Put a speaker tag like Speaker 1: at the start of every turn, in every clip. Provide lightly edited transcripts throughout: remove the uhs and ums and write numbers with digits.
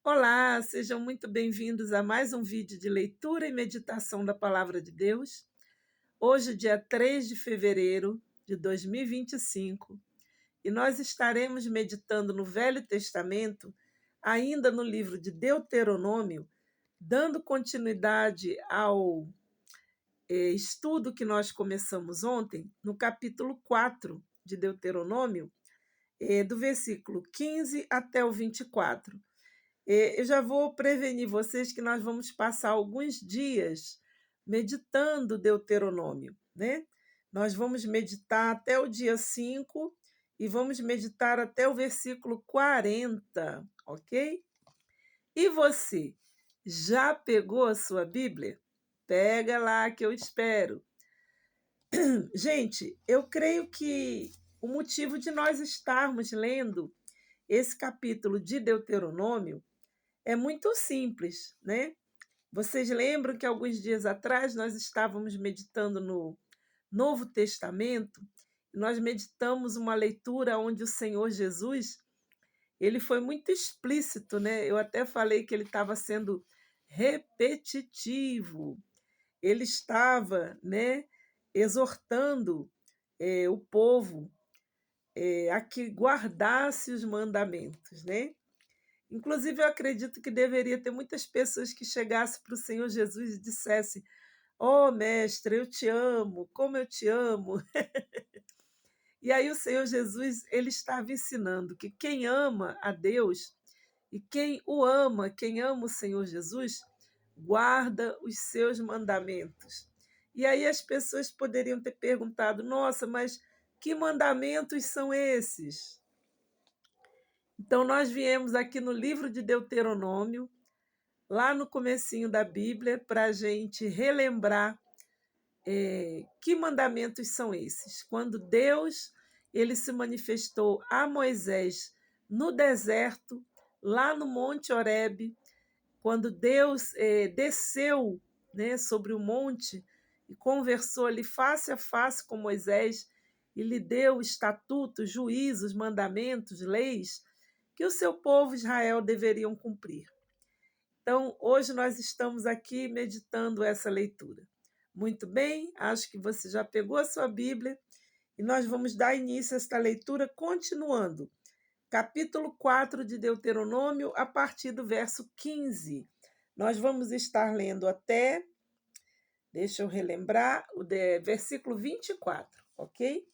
Speaker 1: Olá, sejam muito bem-vindos a mais um vídeo de leitura e meditação da Palavra de Deus. Hoje, dia 3 de fevereiro de 2025, e nós estaremos meditando no Velho Testamento, ainda no livro de Deuteronômio, dando continuidade ao estudo que nós começamos ontem, no capítulo 4 de Deuteronômio, do versículo 15 até o 24. Eu já vou prevenir vocês que nós vamos passar alguns dias meditando Deuteronômio, né? Nós vamos meditar até o dia 5 e vamos meditar até o versículo 40, ok? E você, já pegou a sua Bíblia? Pega lá que eu espero. Gente, eu creio que o motivo de nós estarmos lendo esse capítulo de Deuteronômio é muito simples, né? Vocês lembram que alguns dias atrás nós estávamos meditando no Novo Testamento? Nós meditamos uma leitura onde o Senhor Jesus, ele foi muito explícito, né? Eu até falei que ele estava sendo repetitivo. Ele estava, né, exortando o povo a que guardasse os mandamentos, né? Inclusive, eu acredito que deveria ter muitas pessoas que chegassem para o Senhor Jesus e dissessem: "Oh, mestre, eu te amo, como eu te amo". E aí o Senhor Jesus, ele estava ensinando que quem ama a Deus e quem ama o Senhor Jesus, guarda os seus mandamentos. E aí as pessoas poderiam ter perguntado: "Nossa, mas que mandamentos são esses?". Então nós viemos aqui no livro de Deuteronômio, lá no comecinho da Bíblia, para a gente relembrar que mandamentos são esses. Quando Deus ele se manifestou a Moisés no deserto, lá no Monte Horebe, quando Deus desceu, né, sobre o monte e conversou ali face a face com Moisés e lhe deu estatutos, juízos, mandamentos, leis que o seu povo Israel deveriam cumprir. Então, hoje nós estamos aqui meditando essa leitura. Muito bem, acho que você já pegou a sua Bíblia e nós vamos dar início a esta leitura continuando. Capítulo 4 de Deuteronômio, a partir do verso 15. Nós vamos estar lendo até, deixa eu relembrar, versículo 24, ok?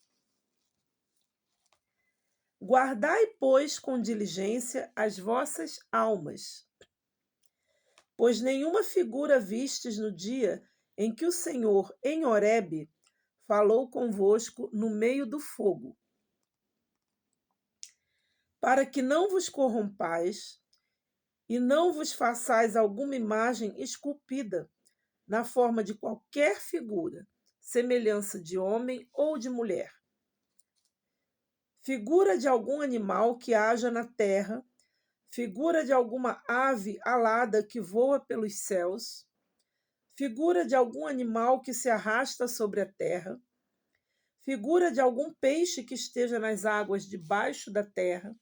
Speaker 1: Guardai, pois, com diligência as vossas almas, pois nenhuma figura vistes no dia em que o Senhor, em Horebe, falou convosco no meio do fogo, para que não vos corrompais e não vos façais alguma imagem esculpida na forma de qualquer figura, semelhança de homem ou de mulher, figura de algum animal que haja na terra, figura de alguma ave alada que voa pelos céus, figura de algum animal que se arrasta sobre a terra, figura de algum peixe que esteja nas águas debaixo da terra,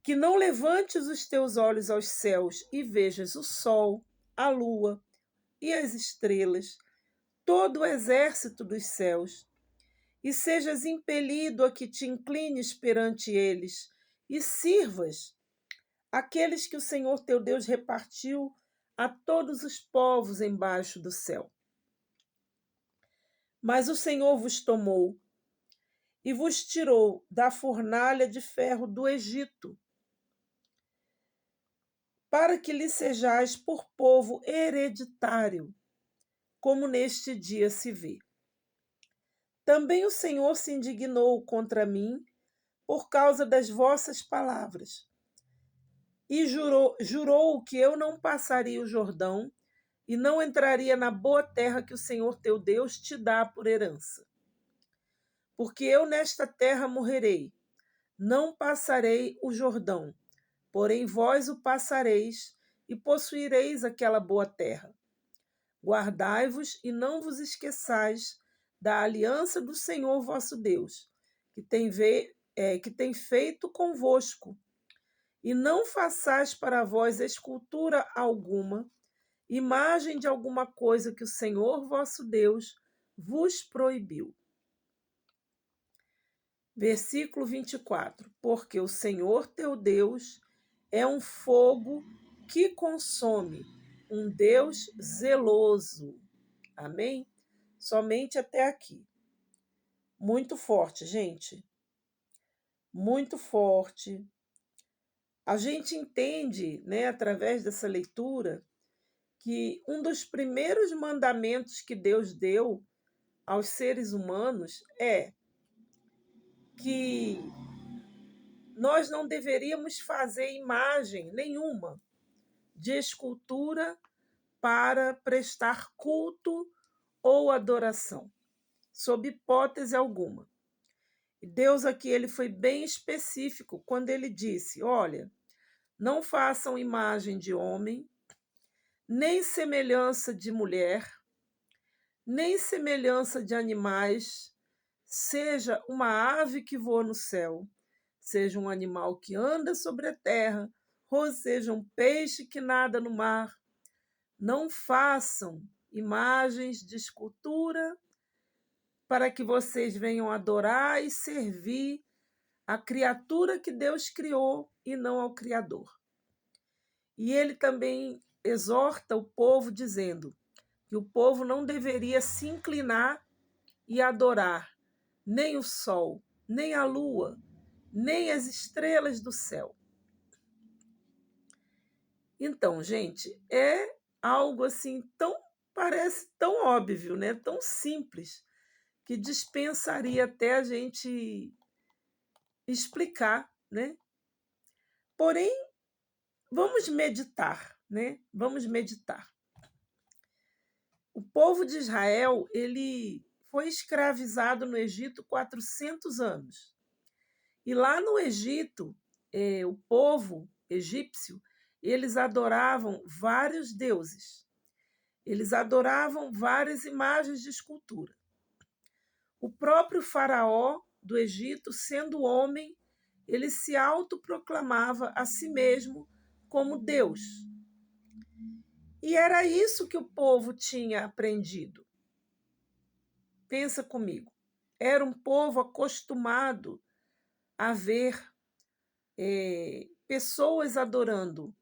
Speaker 1: que não levantes os teus olhos aos céus e vejas o sol, a lua e as estrelas, todo o exército dos céus, e sejas impelido a que te inclines perante eles e sirvas aqueles que o Senhor teu Deus repartiu a todos os povos embaixo do céu. Mas o Senhor vos tomou e vos tirou da fornalha de ferro do Egito, para que lhe sejais por povo hereditário, como neste dia se vê. Também o Senhor se indignou contra mim por causa das vossas palavras, e jurou que eu não passaria o Jordão e não entraria na boa terra que o Senhor teu Deus te dá por herança. Porque eu nesta terra morrerei, não passarei o Jordão, porém vós o passareis e possuireis aquela boa terra. Guardai-vos e não vos esqueçais da aliança do Senhor vosso Deus, que tem feito convosco, E não façais para vós escultura alguma, imagem de alguma coisa que o Senhor vosso Deus vos proibiu. Versículo 24: Porque o Senhor teu Deus é um fogo que consome, um Deus zeloso. Amém? Somente até aqui. Muito forte, gente. Muito forte. A gente entende, né, através dessa leitura, que um dos primeiros mandamentos que Deus deu aos seres humanos é que nós não deveríamos fazer imagem nenhuma de escultura para prestar culto ou adoração, sob hipótese alguma. E Deus aqui ele foi bem específico quando ele disse: olha, não façam imagem de homem, nem semelhança de mulher, nem semelhança de animais, seja uma ave que voa no céu, seja um animal que anda sobre a terra, ou seja um peixe que nada no mar. Não façam imagens de escultura para que vocês venham adorar e servir a criatura que Deus criou e não ao Criador. E ele também exorta o povo dizendo que o povo não deveria se inclinar e adorar nem o sol, nem a lua, nem as estrelas do céu. Então, gente, é algo assim parece tão óbvio, né? Tão simples, que dispensaria até a gente explicar, né? Porém, vamos meditar, né? Vamos meditar. O povo de Israel, ele foi escravizado no Egito 400 anos. E lá no Egito, o povo egípcio, eles adoravam vários deuses. Eles adoravam várias imagens de escultura. O próprio faraó do Egito, sendo homem, ele se autoproclamava a si mesmo como Deus. E era isso que o povo tinha aprendido. Pensa comigo. Era um povo acostumado a ver pessoas adorando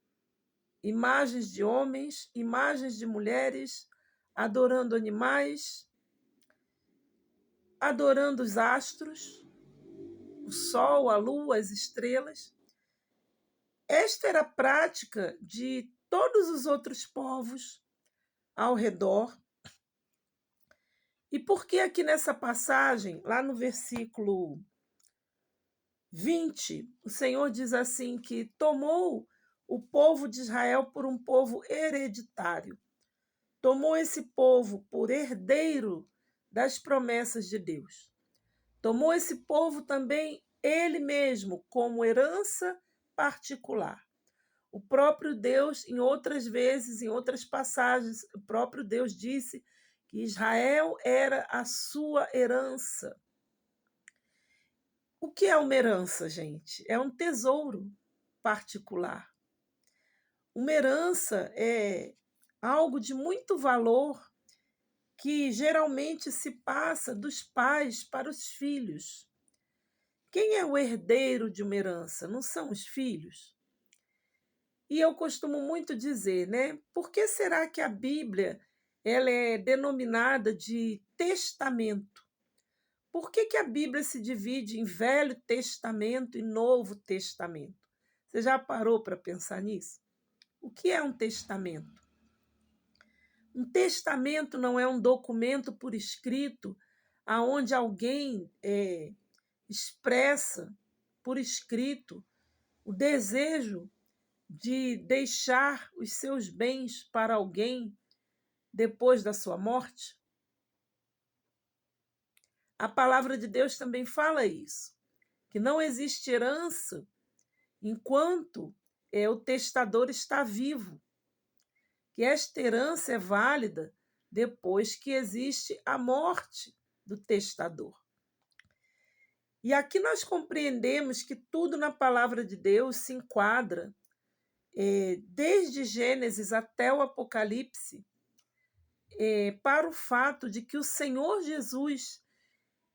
Speaker 1: imagens de homens, imagens de mulheres, adorando animais, adorando os astros, o sol, a lua, as estrelas. Esta era a prática de todos os outros povos ao redor. E por que aqui nessa passagem, lá no versículo 20, o Senhor diz assim que tomou o povo de Israel por um povo hereditário. Tomou esse povo por herdeiro das promessas de Deus. Tomou esse povo também ele mesmo como herança particular. O próprio Deus, em outras vezes, em outras passagens, o próprio Deus disse que Israel era a sua herança. O que é uma herança, gente? É um tesouro particular. Uma herança é algo de muito valor que geralmente se passa dos pais para os filhos. Quem é o herdeiro de uma herança? Não são os filhos? E eu costumo muito dizer, né? Por que será que a Bíblia ela é denominada de testamento? Por que a Bíblia se divide em Velho Testamento e Novo Testamento? Você já parou para pensar nisso? O que é um testamento? Um testamento não é um documento por escrito aonde alguém expressa por escrito o desejo de deixar os seus bens para alguém depois da sua morte? A palavra de Deus também fala isso, que não existe herança enquanto o testador está vivo, que esta herança é válida depois que existe a morte do testador. E aqui nós compreendemos que tudo na palavra de Deus se enquadra, desde Gênesis até o Apocalipse, para o fato de que o Senhor Jesus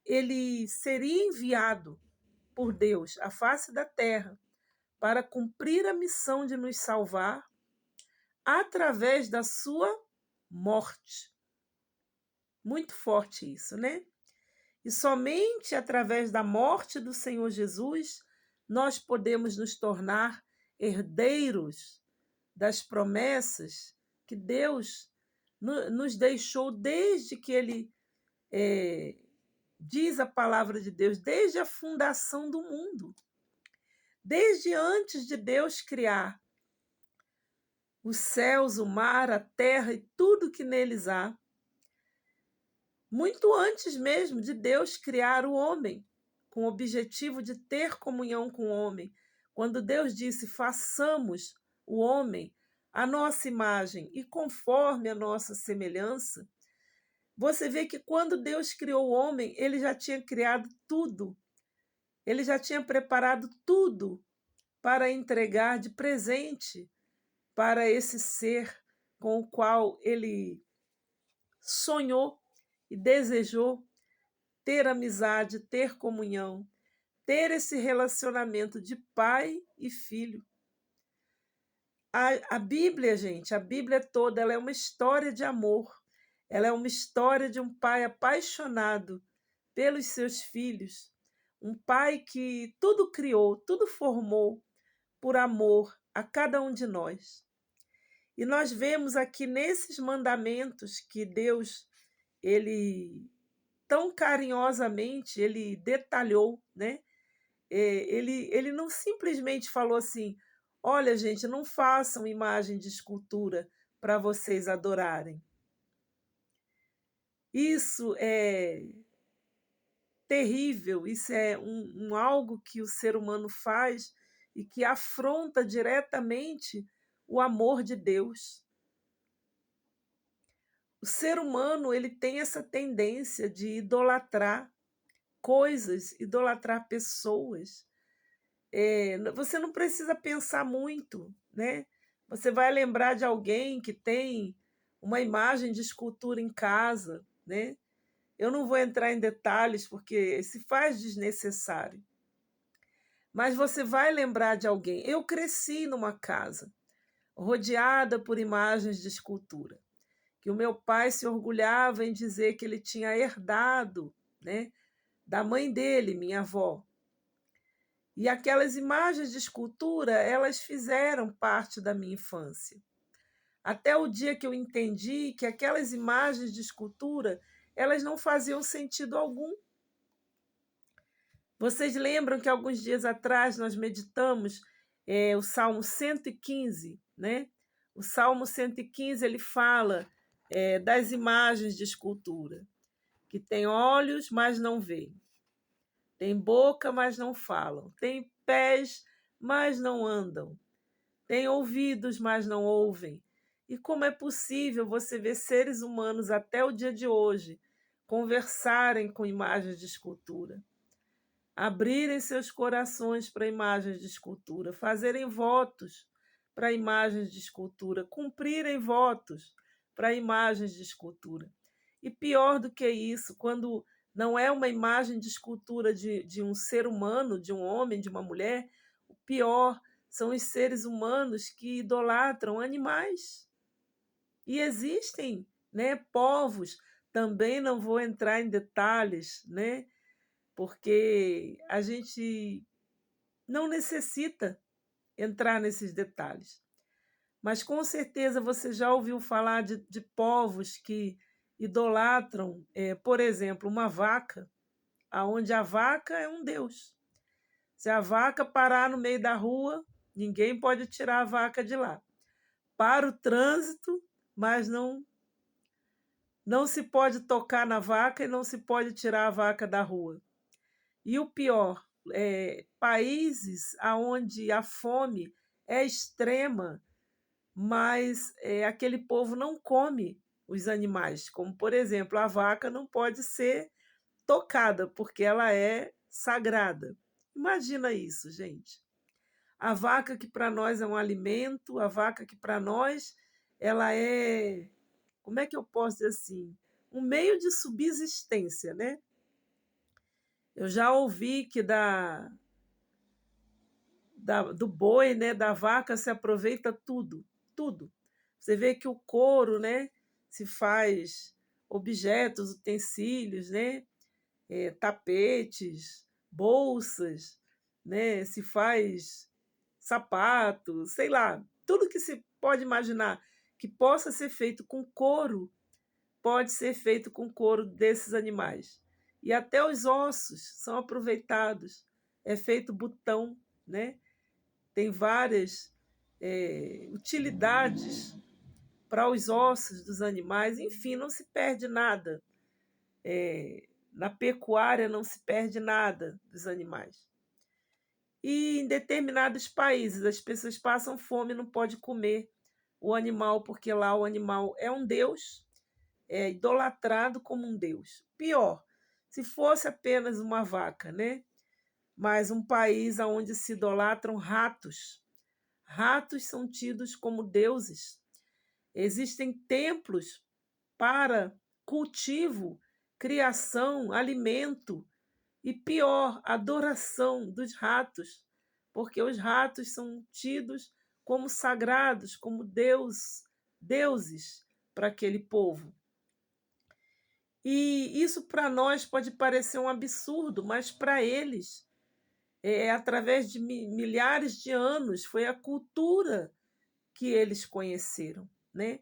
Speaker 1: ele seria enviado por Deus à face da terra para cumprir a missão de nos salvar através da sua morte. Muito forte isso, né? E somente através da morte do Senhor Jesus nós podemos nos tornar herdeiros das promessas que Deus nos deixou desde que Ele diz a palavra de Deus, desde a fundação do mundo, desde antes de Deus criar os céus, o mar, a terra e tudo que neles há. Muito antes mesmo de Deus criar o homem, com o objetivo de ter comunhão com o homem. Quando Deus disse: façamos o homem à nossa imagem e conforme a nossa semelhança, você vê que quando Deus criou o homem, ele já tinha criado tudo. Ele já tinha preparado tudo para entregar de presente para esse ser com o qual ele sonhou e desejou ter amizade, ter comunhão, ter esse relacionamento de pai e filho. A Bíblia, gente, a Bíblia toda, ela é uma história de amor. Ela é uma história de um pai apaixonado pelos seus filhos. Um pai que tudo criou, tudo formou por amor a cada um de nós. E nós vemos aqui nesses mandamentos que Deus, ele tão carinhosamente, ele detalhou, né? Ele não simplesmente falou assim: olha, gente, não façam imagem de escultura para vocês adorarem. Isso é terrível, isso é algo que o ser humano faz e que afronta diretamente o amor de Deus. O ser humano ele tem essa tendência de idolatrar coisas, idolatrar pessoas. Você não precisa pensar muito, né? Você vai lembrar de alguém que tem uma imagem de escultura em casa, né? Eu não vou entrar em detalhes porque se faz desnecessário. Mas você vai lembrar de alguém. Eu cresci numa casa rodeada por imagens de escultura, que o meu pai se orgulhava em dizer que ele tinha herdado, né, da mãe dele, minha avó. E aquelas imagens de escultura, elas fizeram parte da minha infância. Até o dia que eu entendi que aquelas imagens de escultura, elas não faziam sentido algum. Vocês lembram que alguns dias atrás nós meditamos o Salmo 115, né? O Salmo 115 ele fala das imagens de escultura, que tem olhos, mas não veem, tem boca, mas não falam, tem pés, mas não andam, tem ouvidos, mas não ouvem. E como é possível você ver seres humanos até o dia de hoje conversarem com imagens de escultura? Abrirem seus corações para imagens de escultura, fazerem votos para imagens de escultura, cumprirem votos para imagens de escultura. E pior do que isso, quando não é uma imagem de escultura de um ser humano, de um homem, de uma mulher, o pior são os seres humanos que idolatram animais. E existem, né, povos, também não vou entrar em detalhes, né? Porque a gente não necessita entrar nesses detalhes. Mas com certeza você já ouviu falar de povos que idolatram, por exemplo, uma vaca, aonde a vaca é um deus. Se a vaca parar no meio da rua, ninguém pode tirar a vaca de lá. Para o trânsito, mas não se pode tocar na vaca e não se pode tirar a vaca da rua. E o pior, países onde a fome é extrema, mas aquele povo não come os animais, como, por exemplo, a vaca não pode ser tocada, porque ela é sagrada. Imagina isso, gente. A vaca que para nós é um alimento, a vaca que para nós ela é, como é que eu posso dizer assim, um meio de subsistência, né? Eu já ouvi que do boi, né, da vaca se aproveita tudo, tudo. Você vê que o couro, né, se faz objetos, utensílios, né, tapetes, bolsas, né, se faz sapato, sei lá, tudo que se pode imaginar que possa ser feito com couro, pode ser feito com couro desses animais. E até os ossos são aproveitados. É feito botão, né? Tem várias utilidades para os ossos dos animais. Enfim, não se perde nada. Na pecuária não se perde nada dos animais. E em determinados países as pessoas passam fome e não pode comer o animal, porque lá o animal é um deus, é idolatrado como um deus. Pior, se fosse apenas uma vaca, né? Mas um país onde se idolatram ratos. Ratos são tidos como deuses. Existem templos para cultivo, criação, alimento e, pior, adoração dos ratos, porque os ratos são tidos como sagrados, como deuses para aquele povo. E isso para nós pode parecer um absurdo, mas para eles, através de milhares de anos, foi a cultura que eles conheceram, né?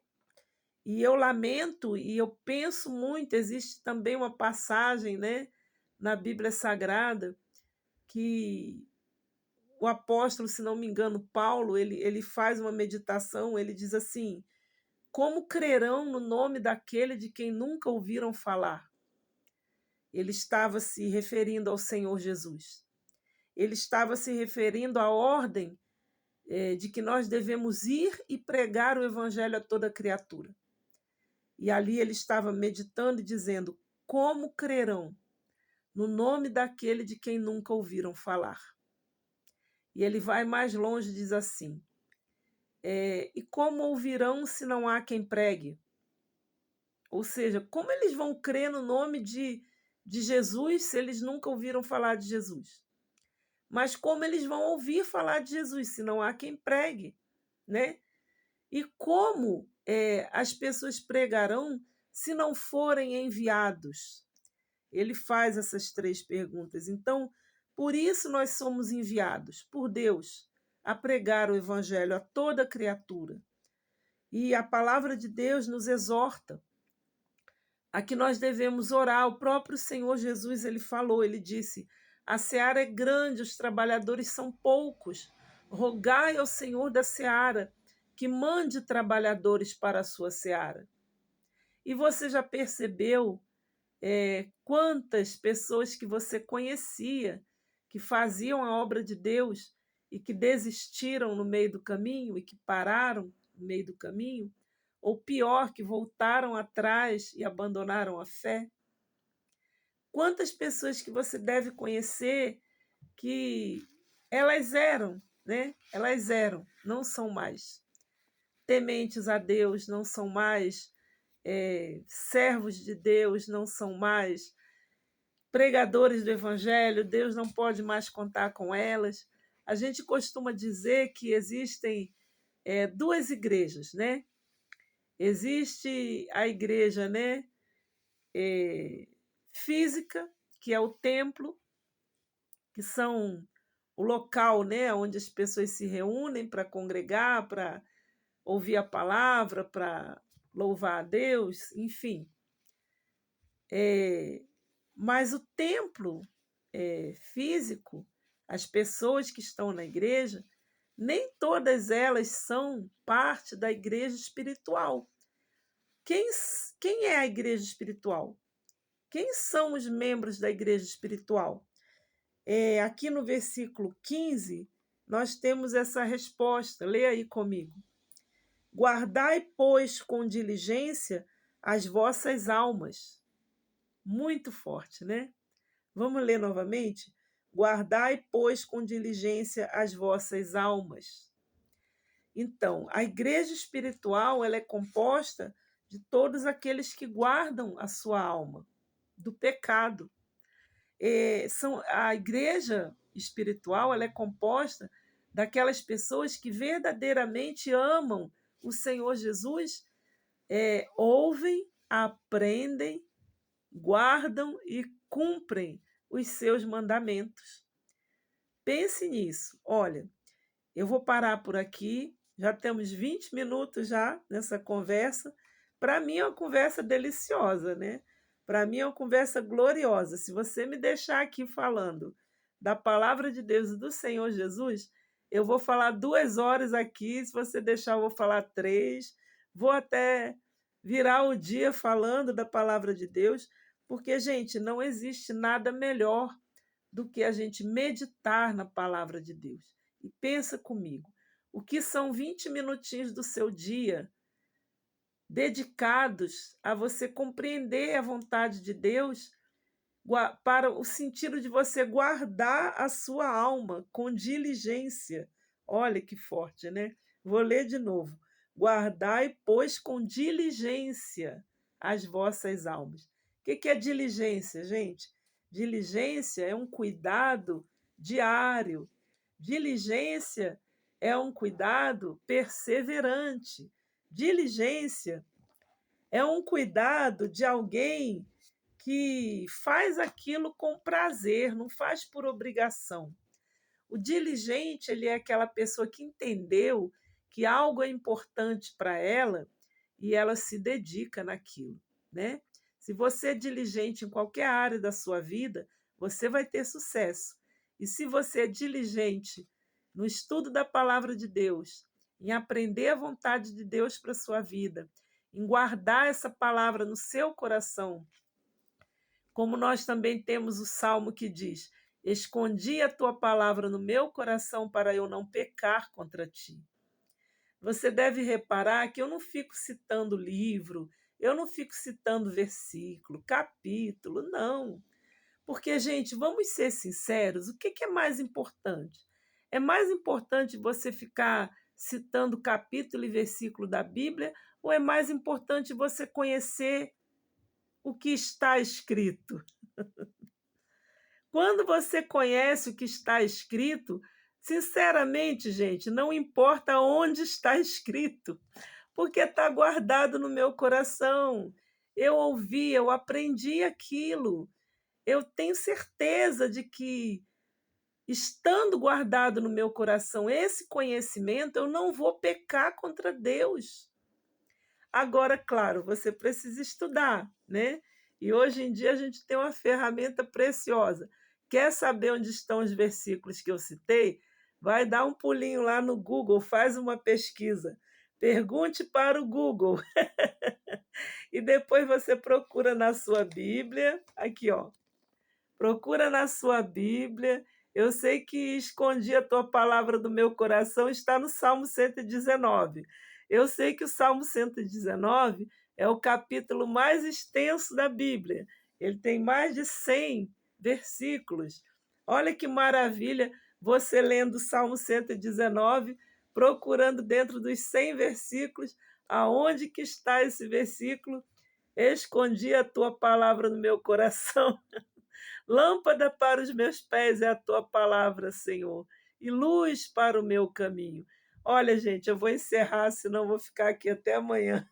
Speaker 1: E eu lamento e eu penso muito, existe também uma passagem, né, na Bíblia Sagrada que o apóstolo, se não me engano, Paulo, ele faz uma meditação, ele diz assim: como crerão no nome daquele de quem nunca ouviram falar? Ele estava se referindo ao Senhor Jesus. Ele estava se referindo à ordem de que nós devemos ir e pregar o evangelho a toda criatura. E ali ele estava meditando e dizendo: como crerão no nome daquele de quem nunca ouviram falar? E ele vai mais longe e diz assim: e como ouvirão se não há quem pregue? Ou seja, como eles vão crer no nome de Jesus se eles nunca ouviram falar de Jesus? Mas como eles vão ouvir falar de Jesus se não há quem pregue, né? E como as pessoas pregarão se não forem enviados? Ele faz essas 3 perguntas. Então, por isso nós somos enviados por Deus a pregar o evangelho a toda criatura. E a palavra de Deus nos exorta a que nós devemos orar. O próprio Senhor Jesus, ele falou, ele disse: a seara é grande, os trabalhadores são poucos. Rogai ao Senhor da seara que mande trabalhadores para a sua seara. E você já percebeu quantas pessoas que você conhecia que faziam a obra de Deus e que desistiram no meio do caminho e que pararam no meio do caminho? Ou pior, que voltaram atrás e abandonaram a fé? Quantas pessoas que você deve conhecer que elas eram, né? Elas eram, não são mais tementes a Deus, não são mais servos de Deus, não são mais pregadores do Evangelho, Deus não pode mais contar com elas. A gente costuma dizer que existem 2 igrejas, né? Existe a igreja, né, física, que é o templo, que são o local, né, onde as pessoas se reúnem para congregar, para ouvir a palavra, para louvar a Deus, enfim. Mas o templo físico, as pessoas que estão na igreja, nem todas elas são parte da igreja espiritual. Quem é a igreja espiritual? Quem são os membros da igreja espiritual? Aqui no versículo 15, nós temos essa resposta. Leia aí comigo. Guardai, pois, com diligência as vossas almas. Muito forte, né? Vamos ler novamente? Guardai, pois, com diligência as vossas almas. Então, a igreja espiritual ela é composta de todos aqueles que guardam a sua alma do pecado. A igreja espiritual ela é composta daquelas pessoas que verdadeiramente amam o Senhor Jesus, ouvem, aprendem, guardam e cumprem os seus mandamentos. Pense nisso. Olha, eu vou parar por aqui. Já temos 20 minutos já nessa conversa. Para mim é uma conversa deliciosa, né? Para mim é uma conversa gloriosa. Se você me deixar aqui falando da palavra de Deus e do Senhor Jesus, eu vou falar 2 horas aqui. Se você deixar, eu vou falar 3. Vou até virar o dia falando da palavra de Deus, porque, gente, não existe nada melhor do que a gente meditar na palavra de Deus. E pensa comigo, o que são 20 minutinhos do seu dia dedicados a você compreender a vontade de Deus, para o sentido de você guardar a sua alma com diligência. Olha que forte, né? Vou ler de novo. Guardai, pois, com diligência as vossas almas. O que é diligência, gente? Diligência é um cuidado diário. Diligência é um cuidado perseverante. Diligência é um cuidado de alguém que faz aquilo com prazer, não faz por obrigação. O diligente, ele é aquela pessoa que entendeu que algo é importante para ela e ela se dedica naquilo, né? Se você é diligente em qualquer área da sua vida, você vai ter sucesso. E se você é diligente no estudo da palavra de Deus, em aprender a vontade de Deus para a sua vida, em guardar essa palavra no seu coração, como nós também temos o salmo que diz: escondi a tua palavra no meu coração para eu não pecar contra ti. Você deve reparar que eu não fico citando livro, eu não fico citando versículo, capítulo, não. Porque, gente, vamos ser sinceros, o que é mais importante? É mais importante você ficar citando capítulo e versículo da Bíblia, ou é mais importante você conhecer o que está escrito? Quando você conhece o que está escrito, sinceramente, gente, não importa onde está escrito, porque está guardado no meu coração. Eu ouvi, eu aprendi aquilo. Eu tenho certeza de que, estando guardado no meu coração esse conhecimento, eu não vou pecar contra Deus. Agora, claro, você precisa estudar, né? E hoje em dia a gente tem uma ferramenta preciosa. Quer saber onde estão os versículos que eu citei? Vai dar um pulinho lá no Google, faz uma pesquisa. Pergunte para o Google. E depois você procura na sua Bíblia. Aqui, ó. Procura na sua Bíblia. Eu sei que escondi a tua palavra do meu coração, está no Salmo 119. Eu sei que o Salmo 119 é o capítulo mais extenso da Bíblia. Ele tem mais de 100 versículos. Olha que maravilha você lendo o Salmo 119, procurando dentro dos 100 versículos aonde que está esse versículo. Escondi a tua palavra no meu coração. Lâmpada para os meus pés é a tua palavra, Senhor, e luz para o meu caminho. Olha, gente, eu vou encerrar, senão vou ficar aqui até amanhã.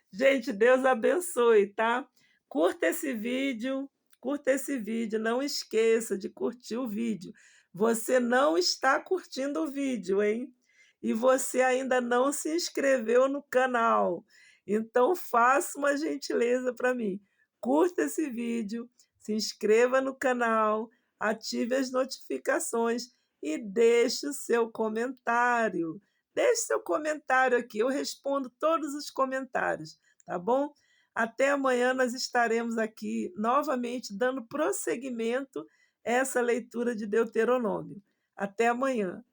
Speaker 1: Gente, Deus abençoe, tá? Curta esse vídeo, curta esse vídeo. Não esqueça de curtir o vídeo. Você não está curtindo o vídeo, hein? E você ainda não se inscreveu no canal. Então, faça uma gentileza para mim. Curta esse vídeo, se inscreva no canal, ative as notificações e deixe o seu comentário. Deixe seu comentário aqui, eu respondo todos os comentários, tá bom? Até amanhã nós estaremos aqui novamente dando prosseguimento a essa leitura de Deuteronômio. Até amanhã.